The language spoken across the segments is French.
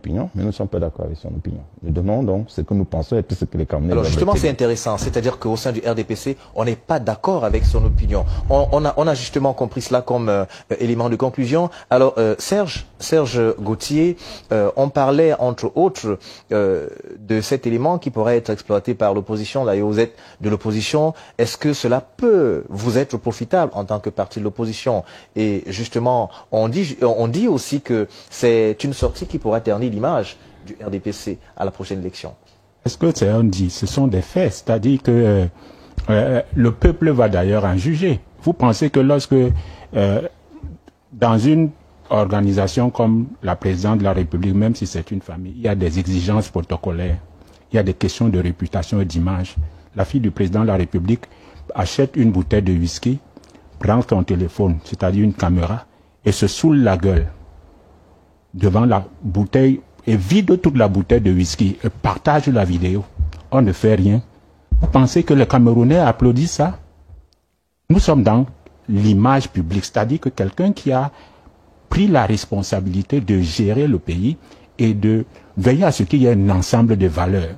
opinion, mais nous ne sommes pas d'accord avec son opinion. Nous donnons donc ce que nous pensons et tout ce que les Camerounais... Alors justement, c'est intéressant. C'est-à-dire qu'au sein du RDPC, on n'est pas d'accord avec son opinion. On a justement compris cela comme élément de conclusion. Alors Serge Gauthier, on parlait entre autres de cet élément qui pourrait être exploité par l'opposition. D'ailleurs, vous êtes de l'opposition. Est-ce que cela peut vous être profitable en tant que parti de l'opposition? Et justement, on dit aussi que c'est une sortie qui pourra ternir l'image du RDPC à la prochaine élection. Est-ce que c'est un dit? Ce sont des faits, c'est-à-dire que le peuple va d'ailleurs en juger. Vous pensez que lorsque dans une organisation comme la présidente de la République, même si c'est une famille, il y a des exigences protocolaires, il y a des questions de réputation et d'image. La fille du président de la République achète une bouteille de whisky, prend son téléphone, c'est-à-dire une caméra, et se saoule la gueule devant la bouteille et vide toute la bouteille de whisky et partage la vidéo. On ne fait rien. Vous pensez que les Camerounais applaudissent ça? Nous sommes dans l'image publique, c'est-à-dire que quelqu'un qui a pris la responsabilité de gérer le pays et de veiller à ce qu'il y ait un ensemble de valeurs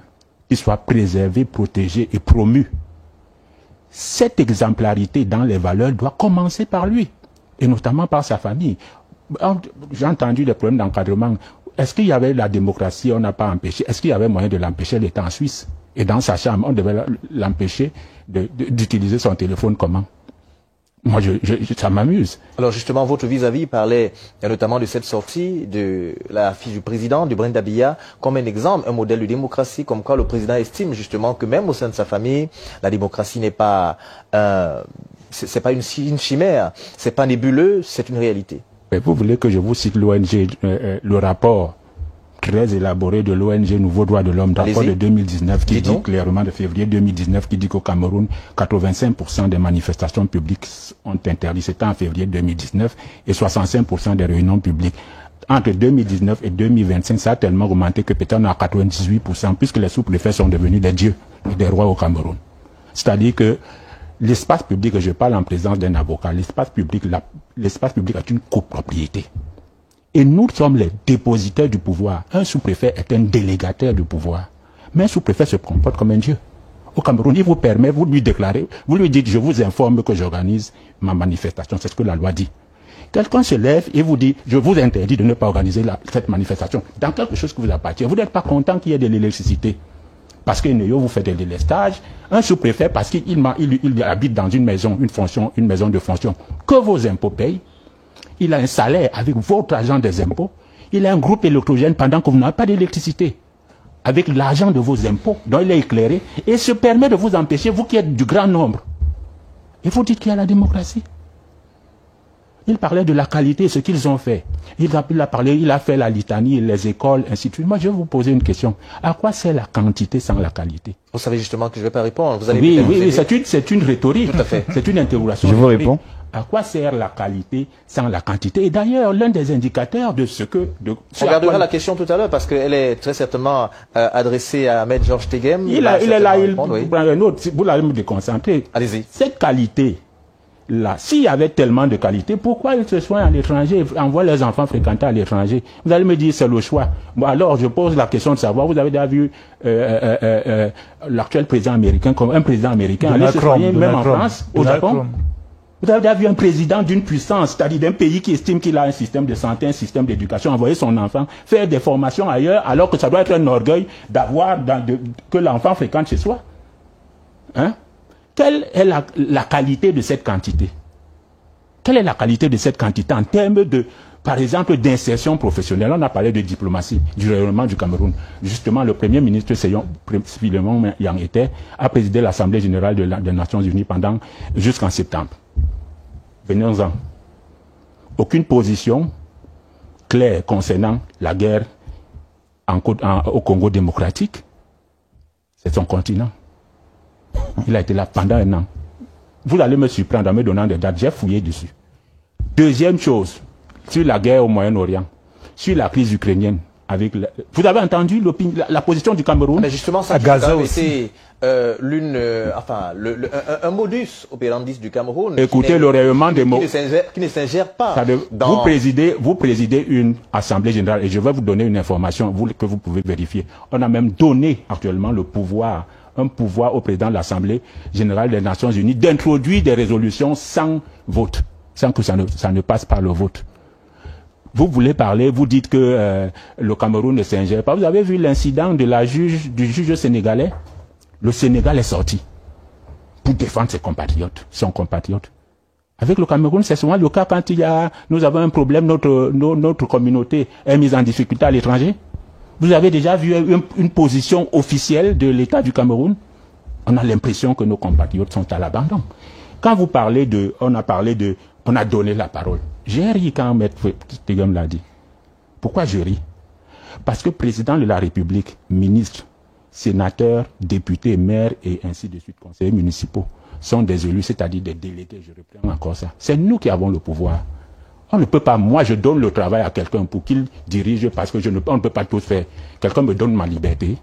qui soient préservées, protégées et promues. Cette exemplarité dans les valeurs doit commencer par lui, et notamment par sa famille. J'ai entendu des problèmes d'encadrement. Est-ce qu'il y avait la démocratie, on n'a pas empêché? Est-ce qu'il y avait moyen de l'empêcher? Il était en Suisse. Et dans sa chambre, on devait l'empêcher d'utiliser son téléphone comment? Moi, ça m'amuse. Alors justement, votre vis-à-vis parlait notamment de cette sortie de la fille du président, de Brenda Biya, comme un exemple, un modèle de démocratie, comme quoi le président estime justement que même au sein de sa famille, la démocratie n'est pas, c'est pas une chimère, c'est pas nébuleux, c'est une réalité. Mais vous voulez que je vous cite l'ONG, le rapport très élaboré de l'ONG Nouveau Droit de l'Homme, rapport de 2019, qui dit clairement, de février 2019, qui dit qu'au Cameroun, 85% des manifestations publiques ont interdit. C'était en février 2019, et 65% des réunions publiques. Entre 2019 et 2025, ça a tellement augmenté que peut-être on a 98%, puisque les sous-préfets sont devenus des dieux et des rois au Cameroun. C'est-à-dire que l'espace public, je parle en présence d'un avocat, l'espace public est une copropriété. Et nous sommes les dépositaires du pouvoir. Un sous-préfet est un délégataire du pouvoir. Mais un sous-préfet se comporte comme un dieu. Au Cameroun, il vous permet, vous lui déclarez, vous lui dites, je vous informe que j'organise ma manifestation. C'est ce que la loi dit. Quelqu'un se lève et vous dit, je vous interdis de ne pas organiser cette manifestation. Dans quelque chose qui vous appartient, vous n'êtes pas content qu'il y ait de l'électricité. Parce que vous faites des délestages. Un sous-préfet, parce qu'il habite dans une maison de fonction, que vos impôts payent. Il a un salaire avec votre argent des impôts. Il a un groupe électrogène pendant que vous n'avez pas d'électricité. Avec l'argent de vos impôts, dont il est éclairé, et se permet de vous empêcher, vous qui êtes du grand nombre. Et vous dites qu'il y a la démocratie. Il parlait de la qualité, ce qu'ils ont fait. Il a fait la litanie, les écoles, ainsi de suite. Moi, je vais vous poser une question. À quoi sert la quantité sans la qualité? Vous savez justement que je ne vais pas répondre. Vous allez oui, c'est une rhétorique. Tout à fait. C'est une interrogation. Je vous réponds. À quoi sert la qualité sans la quantité? Et d'ailleurs, l'un des indicateurs de ce que... On gardera la question tout à l'heure parce qu'elle est très certainement adressée à Ahmed Georges Tegem. Il est là, il prend un autre. Vous l'allez me déconcentrer. Allez-y. Cette qualité-là, s'il y avait tellement de qualité, pourquoi ils se soignent à l'étranger, envoient leurs enfants fréquenter à l'étranger? Vous allez me dire c'est le choix. Bon, alors, je pose la question de savoir, vous avez déjà vu l'actuel président américain comme un président américain aller se soigner même en France, au Japon? Vous avez déjà vu un président d'une puissance, c'est-à-dire d'un pays qui estime qu'il a un système de santé, un système d'éducation, envoyer son enfant faire des formations ailleurs, alors que ça doit être un orgueil d'avoir que l'enfant fréquente chez soi. Hein? Quelle est la qualité de cette quantité? Quelle est la qualité de cette quantité en termes de, par exemple, d'insertion professionnelle? On a parlé de diplomatie, du rayonnement du Cameroun. Justement, le Premier ministre Philemon Yang Eter a présidé l'Assemblée générale des Nations Unies jusqu'en septembre. Venons-en. Aucune position claire concernant la guerre au Congo démocratique. C'est son continent. Il a été là pendant un an. Vous allez me surprendre en me donnant des dates. J'ai fouillé dessus. Deuxième chose, sur la guerre au Moyen-Orient, sur la crise ukrainienne, avec vous avez entendu la position du Cameroun? Mais justement, ça a été un modus operandi du Cameroun. Écoutez, le règlement des mots qui ne s'ingère pas. Vous présidez une assemblée générale et je vais vous donner une information que vous pouvez vérifier. On a même donné actuellement un pouvoir au président de l'Assemblée générale des Nations Unies d'introduire des résolutions sans vote, sans que ça ne passe par le vote. Vous voulez parler, vous dites que le Cameroun ne s'ingère pas. Vous avez vu l'incident du juge sénégalais? Le Sénégal est sorti pour défendre son compatriote. Avec le Cameroun, c'est souvent le cas quand nous avons un problème, notre communauté est mise en difficulté à l'étranger. Vous avez déjà vu une position officielle de l'État du Cameroun? On a l'impression que nos compatriotes sont à l'abandon. Quand vous parlez on a donné la parole. J'ai ri quand Maître Tegem l'a dit. Pourquoi je ris? Parce que président de la République, ministre, sénateur, député, maire et ainsi de suite, conseillers municipaux, sont des élus, c'est-à-dire des délégués, je reprends encore ça. C'est nous qui avons le pouvoir. On ne peut pas, moi je donne le travail à quelqu'un pour qu'il dirige parce que on ne peut pas tout faire. Quelqu'un me donne ma liberté.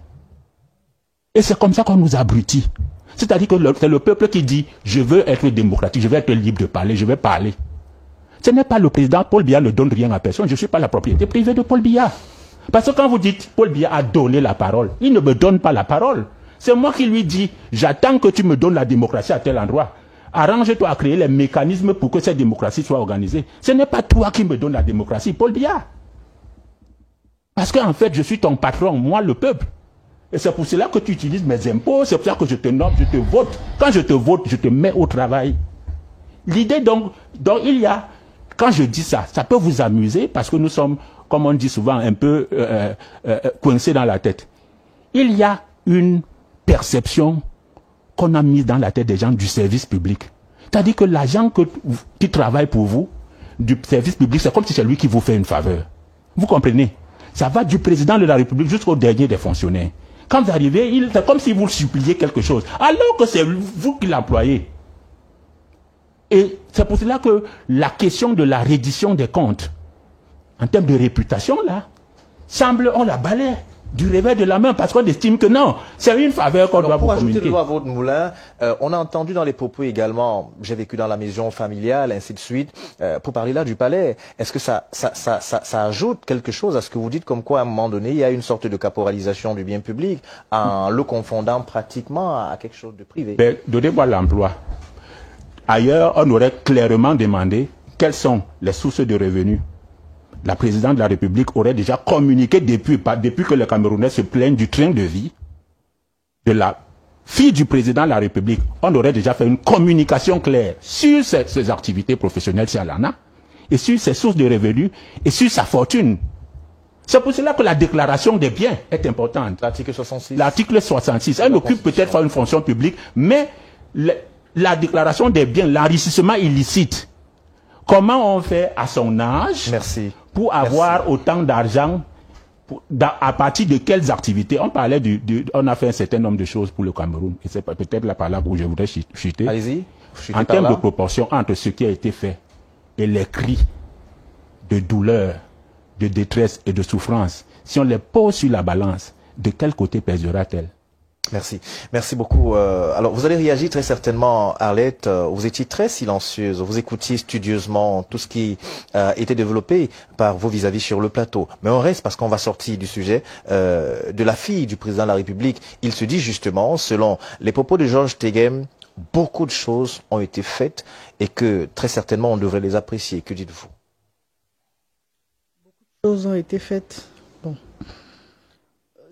Et c'est comme ça qu'on nous abrutit. C'est-à-dire que c'est le peuple qui dit, je veux être démocratique, je veux être libre de parler, je vais parler. Ce n'est pas le président, Paul Biya ne donne rien à personne, je ne suis pas la propriété privée de Paul Biya. Parce que quand vous dites, Paul Biya a donné la parole, il ne me donne pas la parole. C'est moi qui lui dis, j'attends que tu me donnes la démocratie à tel endroit. Arrange-toi à créer les mécanismes pour que cette démocratie soit organisée. Ce n'est pas toi qui me donnes la démocratie, Paul Biya. Parce qu'en fait, je suis ton patron, moi le peuple. Et c'est pour cela que tu utilises mes impôts, c'est pour ça que je te nomme, je te vote. Quand je te vote, je te mets au travail. L'idée donc il y a, quand je dis ça, ça peut vous amuser parce que nous sommes, comme on dit souvent, un peu coincés dans la tête. Il y a une perception qu'on a mise dans la tête des gens du service public. C'est-à-dire que l'agent qui travaille pour vous, du service public, c'est comme si c'est lui qui vous fait une faveur. Vous comprenez? Ça va du président de la République jusqu'au dernier des fonctionnaires. Quand vous arrivez, c'est comme si vous suppliez quelque chose, alors que c'est vous qui l'employez. Et c'est pour cela que la question de la reddition des comptes, en termes de réputation, là, semble, on la balaie du revers de la main parce qu'on estime que non, c'est une faveur qu'on doit vous communiquer. Pour ajouter à votre moulin, on a entendu dans les propos également, j'ai vécu dans la maison familiale, ainsi de suite, pour parler là du palais. Est-ce que ça ajoute quelque chose à ce que vous dites, comme quoi à un moment donné, il y a une sorte de caporalisation du bien public en le confondant pratiquement à quelque chose de privé? Donnez-moi l'emploi. Ailleurs, on aurait clairement demandé quelles sont les sources de revenus. La présidente de la République aurait déjà communiqué depuis que les Camerounais se plaignent du train de vie de la fille du président de la République. On aurait déjà fait une communication claire sur ses activités professionnelles, si elle en a, et sur ses sources de revenus, et sur sa fortune. C'est pour cela que la déclaration des biens est importante. L'article 66. L'article 66. Elle occupe peut-être une fonction publique, mais la déclaration des biens, l'enrichissement illicite, comment on fait à son âge pour avoir autant d'argent, à partir de quelles activités? On parlait on a fait un certain nombre de choses pour le Cameroun, et c'est peut-être là par là où je voudrais chuter. Allez-y. En termes de proportion entre ce qui a été fait et les cris de douleur, de détresse et de souffrance, si on les pose sur la balance, de quel côté pèsera-t-elle? Merci. Merci beaucoup. Alors, vous allez réagir très certainement, Arlette. Vous étiez très silencieuse. Vous écoutiez studieusement tout ce qui était développé par vos vis-à-vis sur le plateau. Mais on reste parce qu'on va sortir du sujet de la fille du président de la République. Il se dit justement, selon les propos de Georges Tegem, beaucoup de choses ont été faites et que très certainement on devrait les apprécier. Que dites-vous? Beaucoup de choses ont été faites. Bon.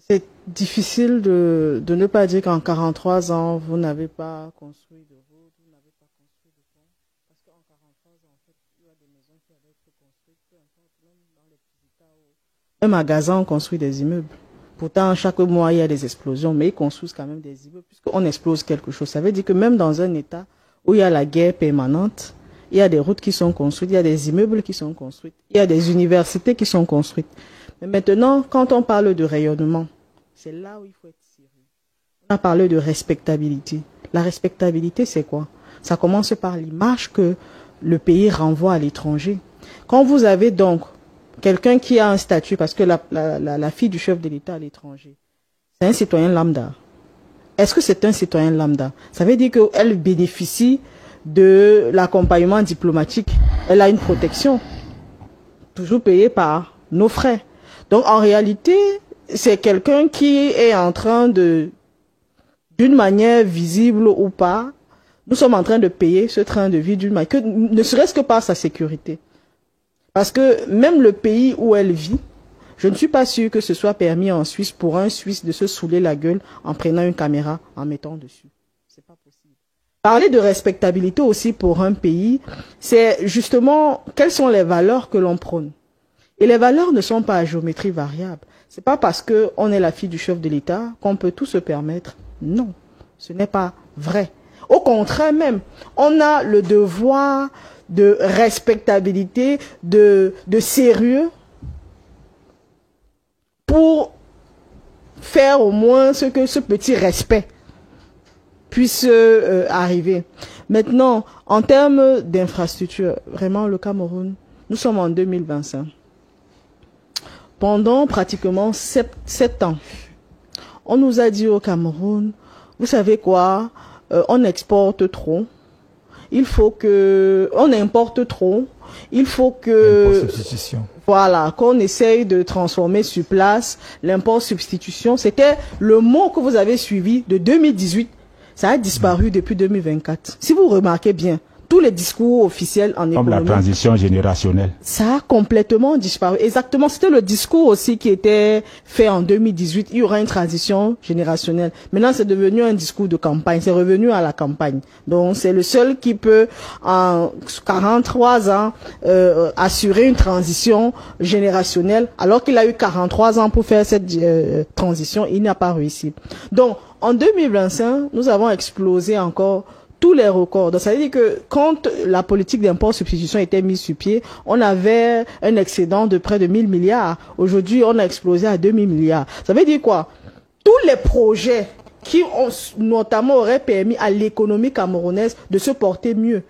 C'est difficile de ne pas dire qu'en 43 ans, vous n'avez pas construit de route, vous n'avez pas construit de pont. Parce qu'en 43 ans, en fait, il y a des maisons qui avaient été construites, peu importe, même dans les petits États où un magasin, on construit des immeubles. Pourtant, chaque mois, il y a des explosions, mais ils construisent quand même des immeubles, puisqu'on explose quelque chose. Ça veut dire que même dans un État où il y a la guerre permanente, il y a des routes qui sont construites, il y a des immeubles qui sont construits, il y a des universités qui sont construites. Mais maintenant, quand on parle de rayonnement, c'est là où il faut être sérieux. On a parlé de respectabilité. La respectabilité, c'est quoi? Ça commence par l'image que le pays renvoie à l'étranger. Quand vous avez donc quelqu'un qui a un statut, parce que la fille du chef de l'État à l'étranger, c'est un citoyen lambda. Est-ce que c'est un citoyen lambda? Ça veut dire qu'elle bénéficie de l'accompagnement diplomatique. Elle a une protection, toujours payée par nos frais. Donc en réalité, c'est quelqu'un qui est en train d'une manière visible ou pas, nous sommes en train de payer ce train de vie d'une manière, ne serait-ce que par sa sécurité. Parce que même le pays où elle vit, je ne suis pas sûr que ce soit permis en Suisse pour un Suisse de se saouler la gueule en prenant une caméra, en mettant dessus. C'est pas possible. Parler de respectabilité aussi pour un pays, c'est justement quelles sont les valeurs que l'on prône. Et les valeurs ne sont pas à géométrie variable. C'est pas parce que on est la fille du chef de l'État qu'on peut tout se permettre. Non, ce n'est pas vrai. Au contraire même, on a le devoir de respectabilité, de sérieux, pour faire au moins ce que ce petit respect puisse arriver. Maintenant, en termes d'infrastructure, vraiment le Cameroun, nous sommes en 2025. Pendant pratiquement 7 ans, on nous a dit au Cameroun, vous savez quoi, on exporte trop, il faut que, on importe trop, il faut que, voilà, qu'on essaye de transformer sur place l'import substitution. C'était le mot que vous avez suivi de 2018. Ça a disparu depuis 2024. Si vous remarquez bien, tous les discours officiels en économie. Comme la transition générationnelle. Ça a complètement disparu. Exactement. C'était le discours aussi qui était fait en 2018. Il y aura une transition générationnelle. Maintenant, c'est devenu un discours de campagne. C'est revenu à la campagne. Donc, c'est le seul qui peut, en 43 ans, assurer une transition générationnelle. Alors qu'il a eu 43 ans pour faire cette transition, il n'a pas réussi. Donc, en 2025, nous avons explosé encore tous les records. Donc, ça veut dire que quand la politique d'import-substitution était mise sur pied, on avait un excédent de près de 1000 milliards. Aujourd'hui, on a explosé à 2000 milliards. Ça veut dire quoi? Tous les projets qui ont, notamment auraient permis à l'économie camerounaise de se porter mieux,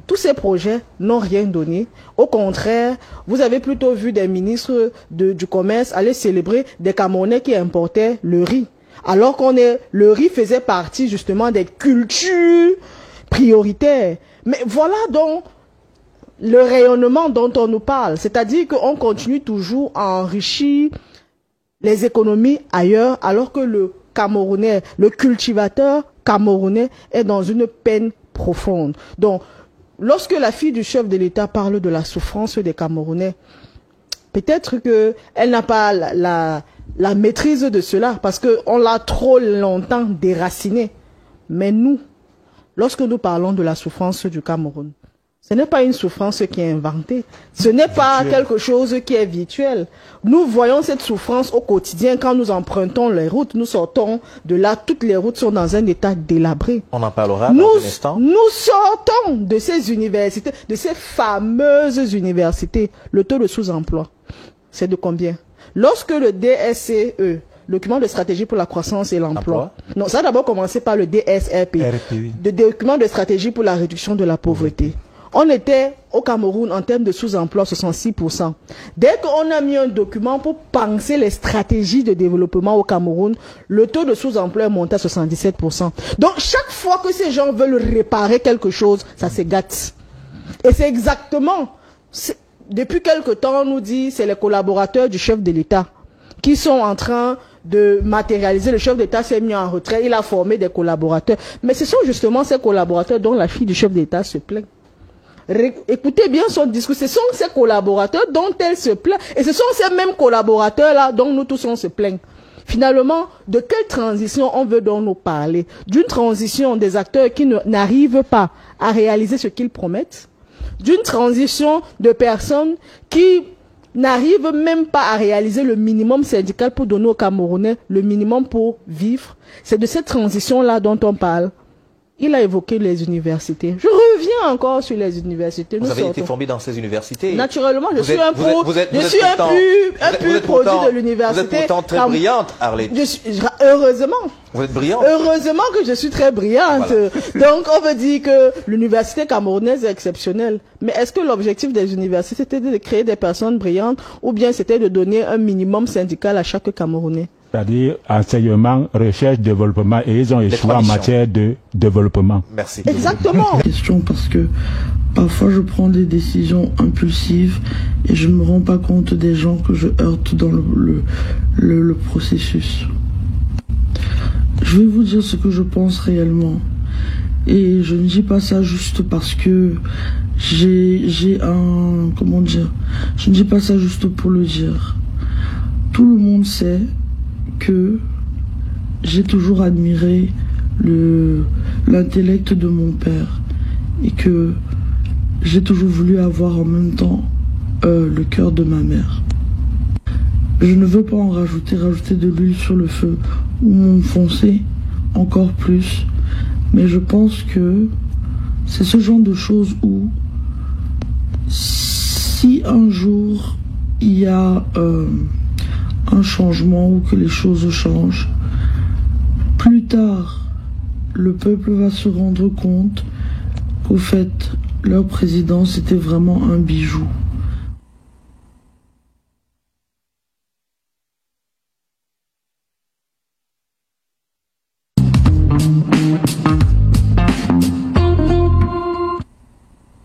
tous ces projets n'ont rien donné. Au contraire, vous avez plutôt vu des ministres du commerce aller célébrer des Camerounais qui importaient le riz. Alors le riz faisait partie justement des cultures prioritaires. Mais voilà donc le rayonnement dont on nous parle. C'est-à-dire qu'on continue toujours à enrichir les économies ailleurs, alors que le Camerounais, le cultivateur camerounais est dans une peine profonde. Donc, lorsque la fille du chef de l'État parle de la souffrance des Camerounais, peut-être qu'elle n'a pas la maîtrise de cela, parce qu'on l'a trop longtemps déraciné. Mais nous, lorsque nous parlons de la souffrance du Cameroun, ce n'est pas une souffrance qui est inventée. Ce n'est pas quelque chose qui est virtuel. Nous voyons cette souffrance au quotidien quand nous empruntons les routes. Nous sortons de là, toutes les routes sont dans un état délabré. On en parlera dans un instant. Nous sortons de ces universités, de ces fameuses universités. Le taux de sous-emploi, c'est de combien? Lorsque le DSCE, le document de stratégie pour la croissance et l'emploi, non, ça a d'abord commencé par le DSRP, le document de stratégie pour la réduction de la pauvreté. On était au Cameroun en termes de sous-emploi 66%. Dès qu'on a mis un document pour penser les stratégies de développement au Cameroun, le taux de sous-emploi est monté à 77%. Donc chaque fois que ces gens veulent réparer quelque chose, ça se gâte. Et c'est exactement... Depuis quelque temps, on nous dit c'est les collaborateurs du chef de l'État qui sont en train de matérialiser. Le chef d'État s'est mis en retrait, il a formé des collaborateurs. Mais ce sont justement ces collaborateurs dont la fille du chef d'État se plaint. Écoutez bien son discours. Ce sont ces collaborateurs dont elle se plaint. Et ce sont ces mêmes collaborateurs-là dont nous tous on se plaint. Finalement, de quelle transition on veut donc nous parler? D'une transition des acteurs qui n'arrivent pas à réaliser ce qu'ils promettent? D'une transition de personnes qui n'arrivent même pas à réaliser le minimum syndical pour donner aux Camerounais le minimum pour vivre? C'est de cette transition-là dont on parle. Il a évoqué les universités. Je reviens encore sur les universités. Vous avez été formé dans ces universités. Naturellement, je suis un pur produit de l'université. Vous êtes pourtant très brillante, Arlette. Heureusement. Vous êtes brillante. Heureusement que je suis très brillante. Voilà. Donc, on veut dire que l'université camerounaise est exceptionnelle. Mais est-ce que l'objectif des universités, c'était de créer des personnes brillantes ou bien c'était de donner un minimum syndical à chaque Camerounais? C'est-à-dire enseignement, recherche, développement, et ils ont échoué en matière de développement. Merci. Exactement. Question parce que parfois je prends des décisions impulsives et je ne me rends pas compte des gens que je heurte dans le processus. Je vais vous dire ce que je pense réellement. Et je ne dis pas ça juste parce que j'ai un... Comment dire? Je ne dis pas ça juste pour le dire. Tout le monde sait que j'ai toujours admiré l'intellect de mon père et que j'ai toujours voulu avoir en même temps le cœur de ma mère. Je ne veux pas en rajouter de l'huile sur le feu ou m'enfoncer encore plus, mais je pense que c'est ce genre de choses où si un jour il y a un changement ou que les choses changent, plus tard le peuple va se rendre compte qu'au fait leur président c'était vraiment un bijou.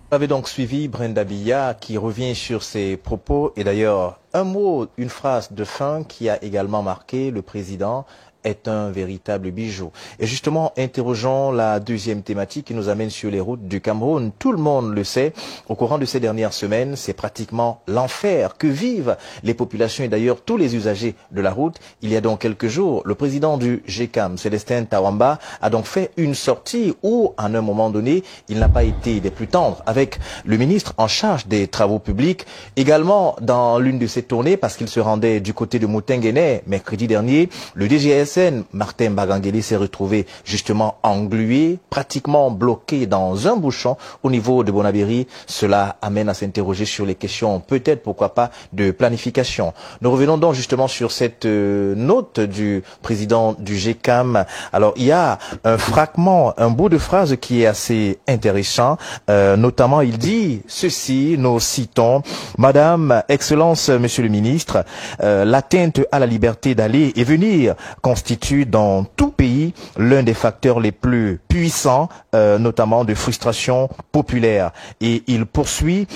Vous avez donc suivi Brenda Biya qui revient sur ses propos et d'ailleurs un mot, une phrase de fin qui a également marqué le président est un véritable bijou. Et justement, interrogeons la deuxième thématique qui nous amène sur les routes du Cameroun. Tout le monde le sait, au courant de ces dernières semaines, c'est pratiquement l'enfer que vivent les populations et d'ailleurs tous les usagers de la route. Il y a donc quelques jours, le président du GECAM, Célestin Tawamba, a donc fait une sortie où, à un moment donné, il n'a pas été des plus tendres avec le ministre en charge des travaux publics. Également, dans l'une de ses tournées, parce qu'il se rendait du côté de Moutenguene, mercredi dernier, le DGS Martin Bagangeli s'est retrouvé justement englué, pratiquement bloqué dans un bouchon au niveau de Bonabéry. Cela amène à s'interroger sur les questions, peut-être, pourquoi pas, de planification. Nous revenons donc justement sur cette note du président du GECAM. Alors, il y a un fragment, un bout de phrase qui est assez intéressant. Notamment, il dit ceci, nous citons, « Madame, Excellence, Monsieur le Ministre, l'atteinte à la liberté d'aller et venir constitue dans tout pays l'un des facteurs les plus puissants, notamment de frustration populaire. » Et il poursuit,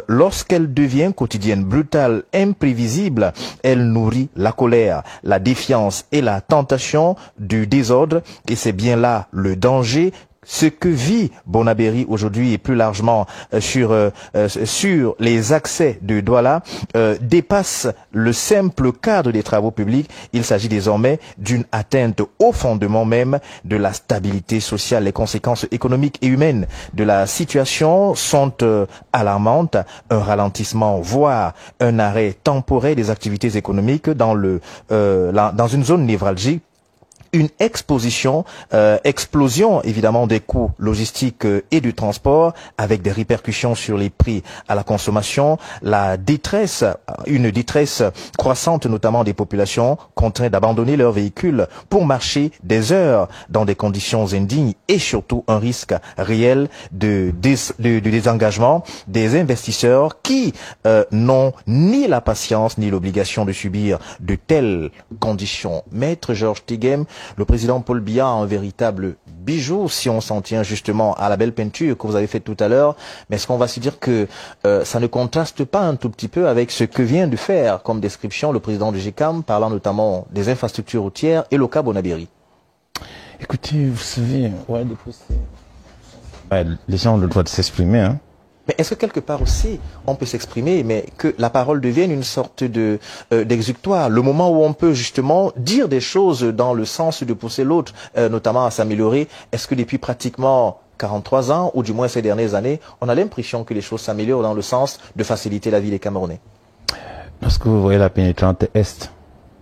lorsqu'elle devient quotidienne, brutale, imprévisible, elle nourrit la colère, la défiance et la tentation du désordre. Et c'est bien là le danger. Ce que vit Bonabéry aujourd'hui et plus largement sur les accès de Douala dépasse le simple cadre des travaux publics. Il s'agit désormais d'une atteinte au fondement même de la stabilité sociale. Les conséquences économiques et humaines de la situation sont alarmantes. Un ralentissement, voire un arrêt temporaire des activités économiques dans une zone névralgique. Une explosion évidemment des coûts logistiques et du transport avec des répercussions sur les prix à la consommation, une détresse croissante notamment des populations contraintes d'abandonner leurs véhicules pour marcher des heures dans des conditions indignes et surtout un risque réel de désengagement des investisseurs qui n'ont ni la patience ni l'obligation de subir de telles conditions. Maître Georges Tighem, le président Paul Biya a un véritable bijou si on s'en tient justement à la belle peinture que vous avez faite tout à l'heure. Mais est-ce qu'on va se dire que ça ne contraste pas un tout petit peu avec ce que vient de faire comme description le président du GECAM, parlant notamment des infrastructures routières et le cas Bonabéry? Écoutez, vous savez, les gens ont le droit de s'exprimer, hein. Mais est-ce que quelque part aussi, on peut s'exprimer, mais que la parole devienne une sorte d'exutoire, le moment où on peut justement dire des choses dans le sens de pousser l'autre, notamment à s'améliorer. Est-ce que depuis pratiquement 43 ans, ou du moins ces dernières années, on a l'impression que les choses s'améliorent dans le sens de faciliter la vie des Camerounais? Lorsque vous voyez la pénétrante Est,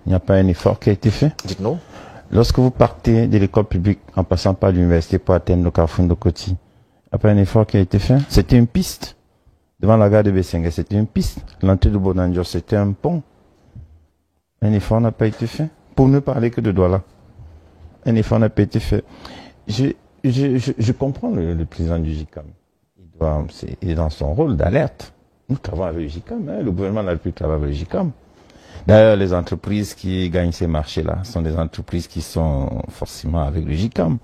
il n'y a pas un effort qui a été fait? Dites-nous. Lorsque vous partez de l'école publique en passant par l'université pour atteindre le carrefour de Coty, Après un effort qui a été fait, c'était une piste. Devant la gare de Bessengue, c'était une piste. L'entrée de Bonanjo, c'était un pont. Un effort n'a pas été fait. Pour ne parler que de Douala. Un effort n'a pas été fait. Je comprends le président du JICAM. Il est dans son rôle d'alerte. Nous travaillons avec le JICAM. Le gouvernement de la République travaille avec le JICAM. D'ailleurs, les entreprises qui gagnent ces marchés-là sont des entreprises qui sont forcément avec le JICAM.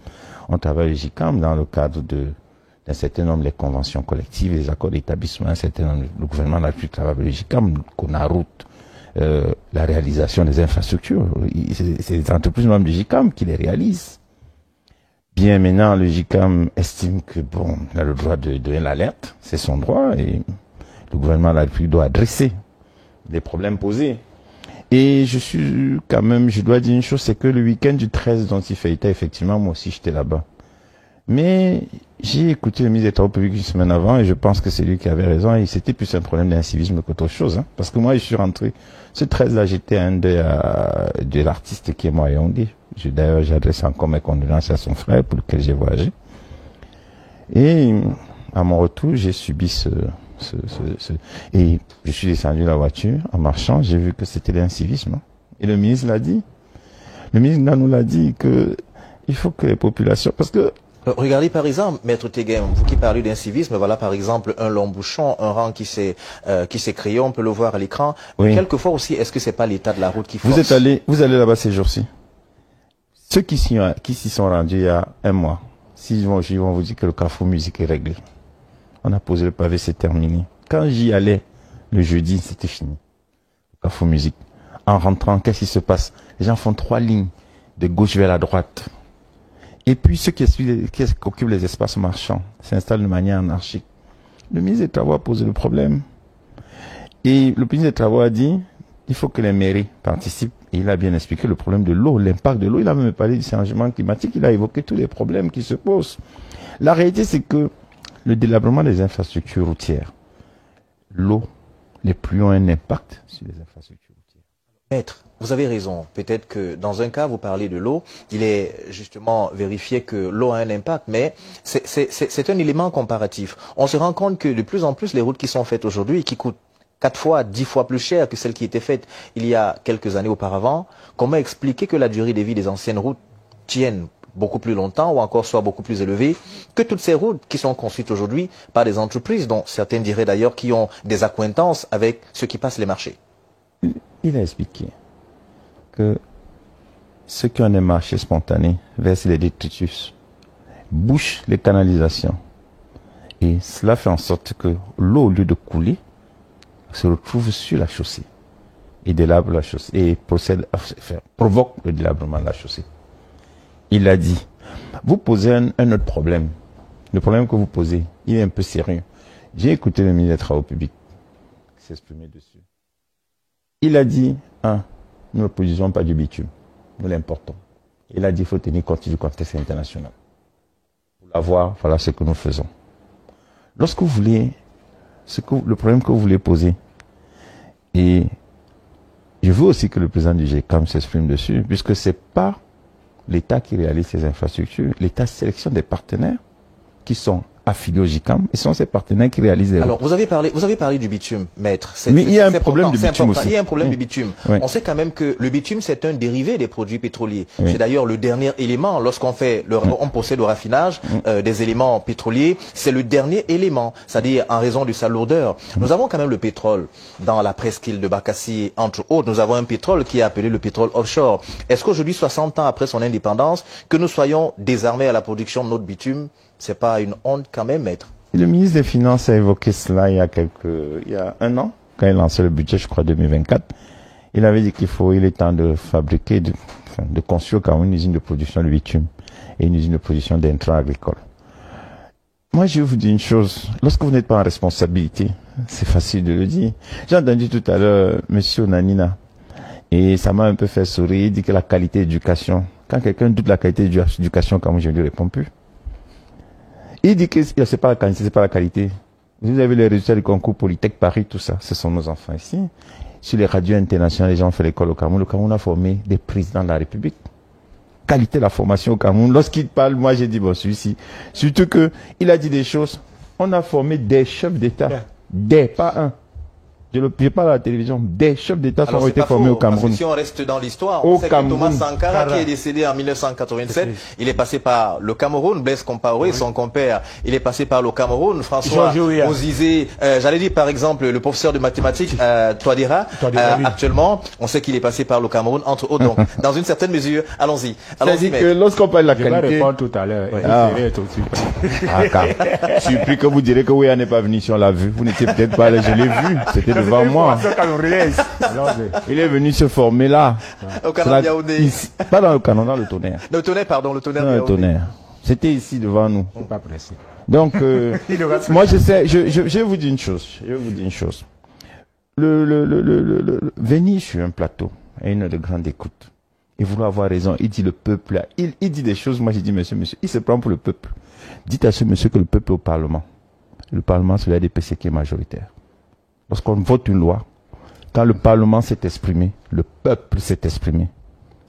On travaille avec le JICAM dans le cadre d'un certain nombre de conventions collectives, les accords d'établissement, un certain nombre, le gouvernement de la République travaille avec le JICAM, Conaroute, la réalisation des infrastructures. C'est les entreprises membres du JICAM qui les réalisent. Bien maintenant, le JICAM estime que bon, il a le droit de donner l'alerte, c'est son droit, et le gouvernement de la République doit adresser les problèmes posés. Et je dois dire une chose, c'est que le week-end du 13 dont il fait état, effectivement, moi aussi j'étais là-bas. Mais j'ai écouté le ministre des Travaux publics une semaine avant et je pense que c'est lui qui avait raison et c'était plus un problème d'incivisme qu'autre chose. Hein, parce que moi, je suis rentré, ce 13-là, j'étais un de l'artiste qui est mort à Yaoundé. D'ailleurs, j'adresse encore mes condoléances à son frère pour lequel j'ai voyagé. Et à mon retour, j'ai subi et je suis descendu de la voiture en marchant, j'ai vu que c'était l'incivisme. Et le ministre l'a dit. Le ministre là, nous l'a dit que il faut que les populations, parce que regardez par exemple, Maître Teguem, vous qui parlez d'incivisme, voilà par exemple un long bouchon, un rang qui s'est créé, on peut le voir à l'écran. Oui. Quelquefois aussi, est-ce que c'est pas l'état de la route qui force? Vous allez là-bas ces jours-ci. Ceux qui s'y sont rendus il y a un mois, ils vont vous dire que le Carrefour Musique est réglé. On a posé le pavé, c'est terminé. Quand j'y allais le jeudi, c'était fini. Le Carrefour Musique. En rentrant, qu'est-ce qui se passe? Les gens font 3 lignes de gauche vers la droite. Et puis ceux qui occupent les espaces marchands s'installent de manière anarchique. Le ministre des Travaux a posé le problème. Et le ministre des Travaux a dit, il faut que les mairies participent. Et il a bien expliqué le problème de l'eau, l'impact de l'eau. Il a même parlé du changement climatique. Il a évoqué tous les problèmes qui se posent. La réalité, c'est que le délabrement des infrastructures routières, l'eau, les pluies ont un impact sur les infrastructures routières. Maître, vous avez raison. Peut-être que dans un cas, vous parlez de l'eau. Il est justement vérifié que l'eau a un impact, mais c'est un élément comparatif. On se rend compte que de plus en plus, les routes qui sont faites aujourd'hui et qui coûtent 4 fois, 10 fois plus cher que celles qui étaient faites il y a quelques années auparavant, comment expliquer que la durée de vie des anciennes routes tienne beaucoup plus longtemps ou encore soit beaucoup plus élevée que toutes ces routes qui sont construites aujourd'hui par des entreprises dont certains diraient d'ailleurs qui ont des accointances avec ceux qui passent les marchés? Il a expliqué que ceux qui ont des marchés spontanés versent les détritus, bouchent les canalisations. Et cela fait en sorte que l'eau, au lieu de couler, se retrouve sur la chaussée et délabre la chaussée et provoque le délabrement de la chaussée. Il a dit, vous posez un autre problème. Le problème que vous posez, il est un peu sérieux. J'ai écouté le ministre des Travaux publics s'exprimer dessus. Il a dit, nous ne produisons pas du bitume, nous l'importons. Il a dit, il faut tenir compte du contexte international. Pour l'avoir, voilà ce que nous faisons. Lorsque vous voulez, le problème que vous voulez poser, et je veux aussi que le président du GECAM s'exprime dessus, puisque c'est pas l'État qui réalise ces infrastructures, l'État sélectionne des partenaires qui sont affiliés au GICAM, et ce sont ces partenaires qui réalisent les routes. Alors, vous avez parlé du bitume, maître. Mais il y a un problème du bitume aussi. Il y a un problème du bitume. Oui. On sait quand même que le bitume, c'est un dérivé des produits pétroliers. Oui. C'est d'ailleurs le dernier élément, lorsqu'on on procède au raffinage des éléments pétroliers, c'est le dernier élément, c'est-à-dire en raison de sa lourdeur. Nous avons quand même le pétrole dans la presqu'île de Bakassi, entre autres. Nous avons un pétrole qui est appelé le pétrole offshore. Est-ce qu'aujourd'hui, 60 ans après son indépendance, que nous soyons désarmés à la production de notre bitume, c'est pas une honte quand même, maître? Le ministre des Finances a évoqué cela il y a 1 an, quand il lançait le budget, je crois, 2024. Il avait dit il est temps de fabriquer, de construire quand même une usine de production de bitume et une usine de production d'intrants agricoles. Moi, je vais vous dire une chose. Lorsque vous n'êtes pas en responsabilité, c'est facile de le dire. J'ai entendu tout à l'heure monsieur Nanina, et ça m'a un peu fait sourire. Il dit que la qualité d'éducation, quand quelqu'un doute de la qualité d'éducation, comme je ne lui réponds plus. Il dit que c'est pas la quantité, c'est pas la qualité. Vous avez les résultats du concours Polytech Paris, tout ça. Ce sont nos enfants ici. Sur les radios internationales, les gens ont fait l'école au Cameroun. Le Cameroun a formé des présidents de la République. qualité de la formation au Cameroun. Lorsqu'il parle, moi j'ai dit, bon, celui-ci. Surtout que il a dit des choses. On a formé des chefs d'État. Des, pas un. Je parle à la télévision, des chefs d'État ont été formés au Cameroun. Si on reste dans l'histoire, on sait que Thomas Sankara, qui est décédé en 1987, il est passé par le Cameroun. Blaise Compaoré, son compère, il est passé par le Cameroun. François Bozizé, j'allais dire par exemple le professeur de mathématiques, Touadéra, actuellement, on sait qu'il est passé par le Cameroun, entre autres. Donc, dans une certaine mesure, allons-y. C'est-à-dire que lorsqu'on parle de la qualité... Je vais répondre tout à l'heure. Surpris que vous direz que Ouéa n'est pas venu si on l'a vu. Vous n'étiez peut-être pas là, je l'ai vu. C'était devant moi. Il est venu se former là. Au Canon Yaoundé. Pas dans le Canon, dans le Tonnerre. Le Tonnerre, pardon, le Tonnerre. Dans le Tonnerre. C'était ici devant nous. Je suis pas pressé. Donc, moi je sais, je vais vous dire une chose. Venir sur un plateau à une heure de grande écoute et vouloir avoir raison, il dit le peuple là. Il dit des choses, moi j'ai dit monsieur, il se prend pour le peuple. Dites à ce monsieur que le peuple est au Parlement. Le Parlement, c'est la RDPC qui est majoritaire. Lorsqu'on vote une loi, quand le Parlement s'est exprimé, le peuple s'est exprimé.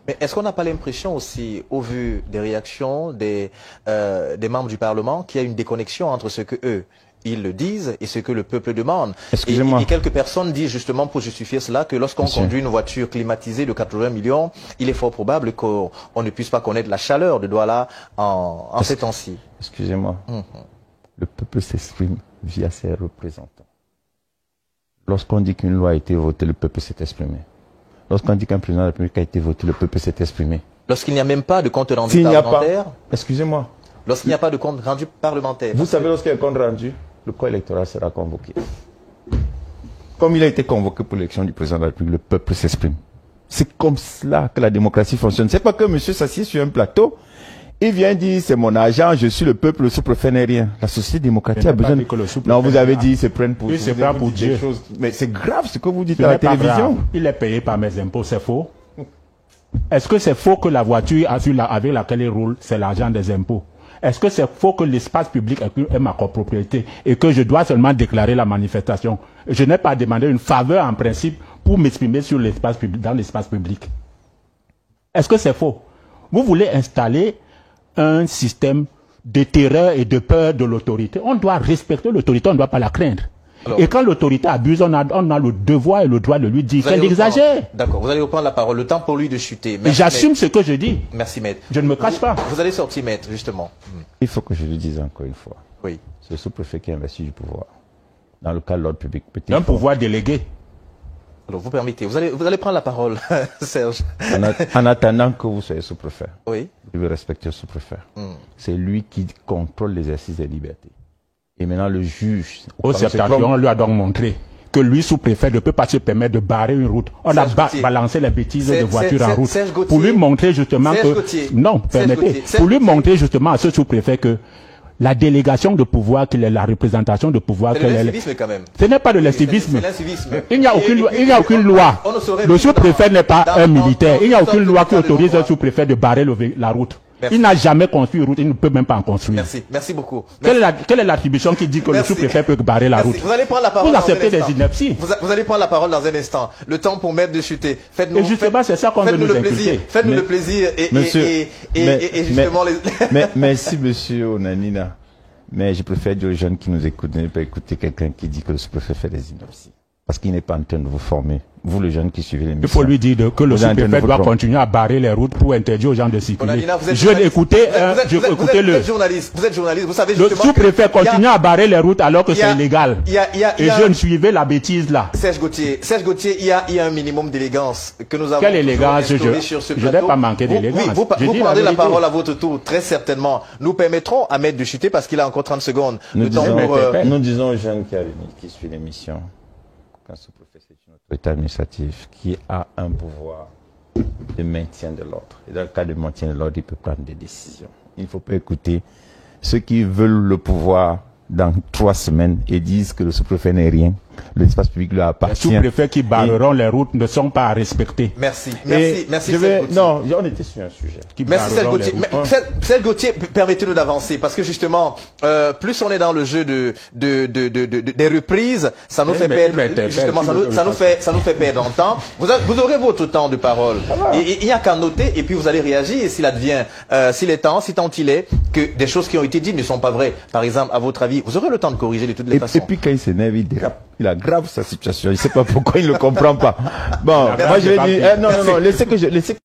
Mais est-ce qu'on n'a pas l'impression aussi, au vu des réactions des membres du Parlement, qu'il y a une déconnexion entre ce que eux, ils le disent et ce que le peuple demande? Excusez-moi. Et quelques personnes disent justement pour justifier cela que lorsqu'on conduit une voiture climatisée de 80 millions, il est fort probable qu'on ne puisse pas connaître la chaleur de Douala en ces temps-ci. Excusez-moi. Le peuple s'exprime via ses représentants. Lorsqu'on dit qu'une loi a été votée, le peuple s'est exprimé. Lorsqu'on dit qu'un président de la République a été voté, le peuple s'est exprimé. Lorsqu'il n'y a même pas de compte rendu parlementaire. Excusez-moi. Lorsqu'il n'y a pas de compte rendu parlementaire. Vous savez, lorsqu'il y a un compte rendu, le corps électoral sera convoqué. Comme il a été convoqué pour l'élection du président de la République, le peuple s'exprime. C'est comme cela que la démocratie fonctionne. C'est pas que monsieur s'assied sur un plateau. Il vient dire, c'est mon agent, je suis le peuple, le sous-préfet n'est rien. La société démocratique a besoin de... Non, vous avez dit, c'est prennent pour... Oui, c'est pas pour Dieu. Mais c'est grave ce que vous dites à la télévision. Il est payé par mes impôts, c'est faux. Est-ce que c'est faux que la voiture avec laquelle il roule, c'est l'argent des impôts? Est-ce que c'est faux que l'espace public est ma copropriété et que je dois seulement déclarer la manifestation? Je n'ai pas demandé une faveur en principe pour m'exprimer sur l'espace public, dans l'espace public. Est-ce que c'est faux? Vous voulez installer un système de terreur et de peur de l'autorité. On doit respecter l'autorité, on ne doit pas la craindre. Alors, et quand l'autorité abuse, on a le devoir et le droit de lui dire qu'elle exagère. D'accord, vous allez reprendre la parole. Le temps pour lui de chuter. Et j'assume ce que je dis. Merci, maître. Je ne me cache pas. Vous allez sortir, maître, justement. Il faut que je le dise encore une fois. Oui. C'est le sous-préfet qui investit du pouvoir. Dans le cas de l'ordre public. Un pouvoir délégué. Alors, vous permettez, vous allez prendre la parole, Serge. En attendant que vous soyez sous-préfet, oui. Je veux respecter le sous-préfet. C'est lui qui contrôle l'exercice des libertés. Et maintenant, le juge... Au septentrion, on lui a donc montré que lui, sous-préfet, ne peut pas se permettre de barrer une route. On a balancé les bêtises de voitures en route. Pour lui montrer justement que... Non, permettez. Pour lui montrer justement à ce sous-préfet que la délégation de pouvoir, qu'il est la représentation de pouvoir. C'est de l'incivisme quand même. Ce n'est pas de l'incivisme. Il n'y a aucune loi. loi. Le sous-préfet n'est pas un militaire. Il n'y a aucune loi qui autorise un sous-préfet de barrer la route. Merci. Il n'a jamais construit une route, il ne peut même pas en construire. Merci beaucoup. Quelle est l'attribution qui dit que le sous-préfet peut barrer la route? Vous allez prendre la parole. Vous acceptez des inepties. Vous allez prendre la parole dans un instant. Le temps pour maître de chuter. Et justement, c'est ça qu'on veut nous impliquer. Faites-nous le plaisir et justement les... Merci, monsieur Onanina. Mais je préfère dire aux jeunes qui nous écoutent, ne pas écouter quelqu'un qui dit que le sous-préfet fait des inepties. Parce qu'il n'est pas en train de vous former. Vous, les jeunes qui suivez l'émission. Il faut lui dire que le sous-préfet doit continuer à barrer les routes pour interdire aux gens de circuler. Je vais écouter le... Vous êtes journaliste, vous savez justement... Le sous-préfet continue à barrer les routes alors que c'est illégal. Et je ne suivais la bêtise là. Serge Gauthier, il y a un minimum d'élégance que nous avons... Quelle élégance? Je n'ai pas manqué d'élégance. Vous prendrez la parole à votre tour, très certainement. Nous permettrons à Maître de chuter parce qu'il a encore 30 secondes. Nous disons aux jeunes qui suivent l'émission qu'un sous-préfet, c'est une autorité administrative qui a un pouvoir de maintien de l'ordre. Et dans le cas de maintien de l'ordre, il peut prendre des décisions. Il ne faut pas écouter ceux qui veulent le pouvoir dans 3 semaines et disent que le sous-préfet n'est rien. l'espace public leur appartient. Les sous-préfets qui barreront les routes ne sont pas à respecter. Merci. Non, on était sur un sujet. Merci Serge Gauthier. Serge Gauthier, permettez-nous d'avancer parce que justement, plus on est dans le jeu des reprises, ça nous fait perdre. Justement, ça nous fait perdre en temps. Vous aurez votre temps de parole. Et il n'y a qu'à noter et puis vous allez réagir. Et s'il advient, si tant il est que des choses qui ont été dites ne sont pas vraies, par exemple, à votre avis, vous aurez le temps de corriger de toutes les façons. Et puis quand il s'énerve, il dérape. Il aggrave sa situation. Il ne sait pas pourquoi il ne le comprend pas. Bon, moi je vais dire, non, laissez que